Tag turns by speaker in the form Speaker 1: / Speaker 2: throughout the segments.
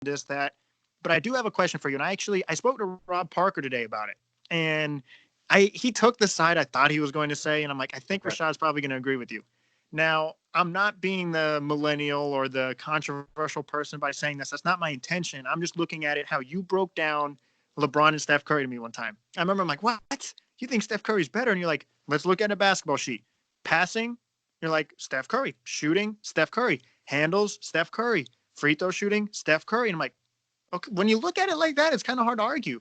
Speaker 1: this, that. But I do have a question for you. And I spoke to Rob Parker today about it. And he took the side I thought he was going to say. And I'm like, I think Rashad's probably going to agree with you. Now, I'm not being the millennial or the controversial person by saying this. That's not my intention. I'm just looking at it how you broke down LeBron and Steph Curry to me one time. I remember I'm like, what? You think Steph Curry's better? And you're like, let's look at a basketball sheet. Passing, you're like, Steph Curry. Shooting, Steph Curry. Handles, Steph Curry. Free throw shooting, Steph Curry. And I'm like, okay, when you look at it like that, it's kind of hard to argue.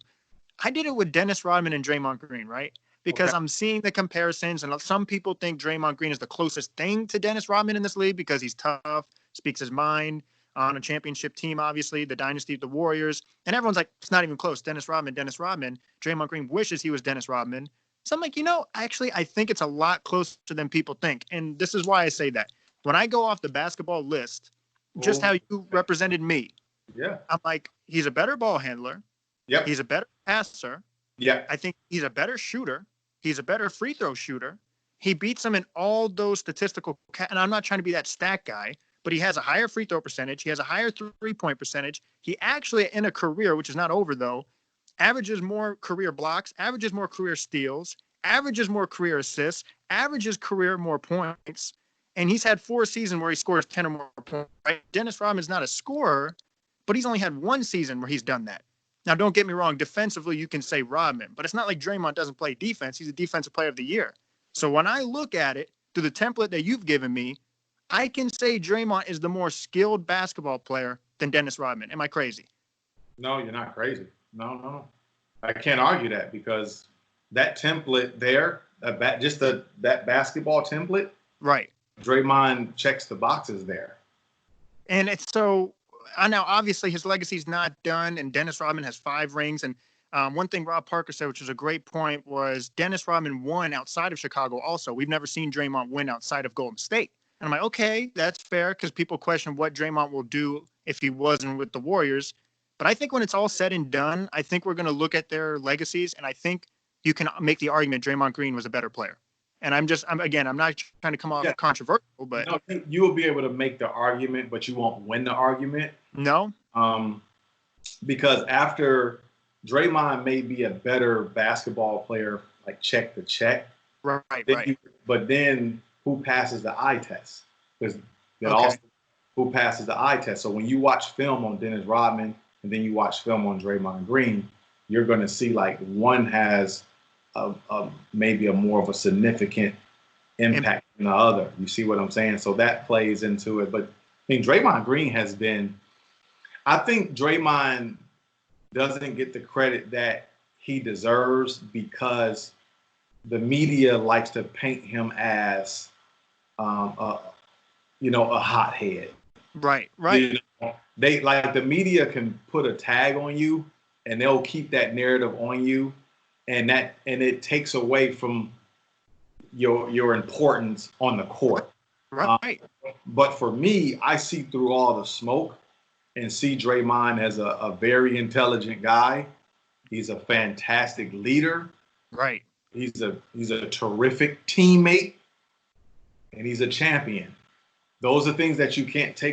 Speaker 1: I did it with Dennis Rodman and Draymond Green, right? Because I'm seeing the comparisons, and some people think Draymond Green is the closest thing to Dennis Rodman in this league because he's tough, speaks his mind on a championship team, obviously, the dynasty of the Warriors. And everyone's like, it's not even close. Dennis Rodman. Draymond Green wishes he was Dennis Rodman. So I'm like, actually, I think it's a lot closer than people think. And this is why I say that. When I go off the basketball list, just how you represented me, I'm like, he's a better ball handler.
Speaker 2: Yep.
Speaker 1: He's a better passer.
Speaker 2: Yeah.
Speaker 1: I think he's a better shooter. He's a better free throw shooter. He beats him in all those statistical and I'm not trying to be that stat guy, but he has a higher free throw percentage. He has a higher 3-point percentage. He actually, in a career, which is not over though, averages more career blocks, averages more career steals, averages more career assists, averages career more points. And he's had 4 seasons where he scores 10 or more points. Right? Dennis Rodman's not a scorer, but he's only had 1 season where he's done that. Now, don't get me wrong. Defensively, you can say Rodman, but it's not like Draymond doesn't play defense. He's a defensive player of the year. So when I look at it through the template that you've given me, I can say Draymond is the more skilled basketball player than Dennis Rodman. Am I crazy?
Speaker 2: No, you're not crazy. No. I can't argue that because that template there, that basketball template,
Speaker 1: right?
Speaker 2: Draymond checks the boxes there.
Speaker 1: And it's so. Now, obviously, his legacy's not done, and Dennis Rodman has 5 rings. And one thing Rob Parker said, which was a great point, was Dennis Rodman won outside of Chicago also. We've never seen Draymond win outside of Golden State. And I'm like, okay, that's fair, because people question what Draymond will do if he wasn't with the Warriors. But I think when it's all said and done, I think we're going to look at their legacies, and I think you can make the argument Draymond Green was a better player. And I'm not trying to come off controversial, but
Speaker 2: you will be able to make the argument, but you won't win the argument.
Speaker 1: No.
Speaker 2: Because after Draymond may be a better basketball player, like check to check.
Speaker 1: Right.
Speaker 2: But then who passes the eye test? Because also who passes the eye test. So when you watch film on Dennis Rodman and then you watch film on Draymond Green, you're going to see like one has maybe a more of a significant impact than the other. You see what I'm saying? So that plays into it. But I mean, Draymond Green has been. I think Draymond doesn't get the credit that he deserves because the media likes to paint him as, a hothead.
Speaker 1: Right.
Speaker 2: They like the media can put a tag on you, and they'll keep that narrative on you, and it takes away from your importance on the court.
Speaker 1: Right.
Speaker 2: But for me, I see through all the smoke and see Draymond as a very intelligent guy. He's a fantastic leader.
Speaker 1: Right.
Speaker 2: He's a terrific teammate, and he's a champion. Those are things that you can't take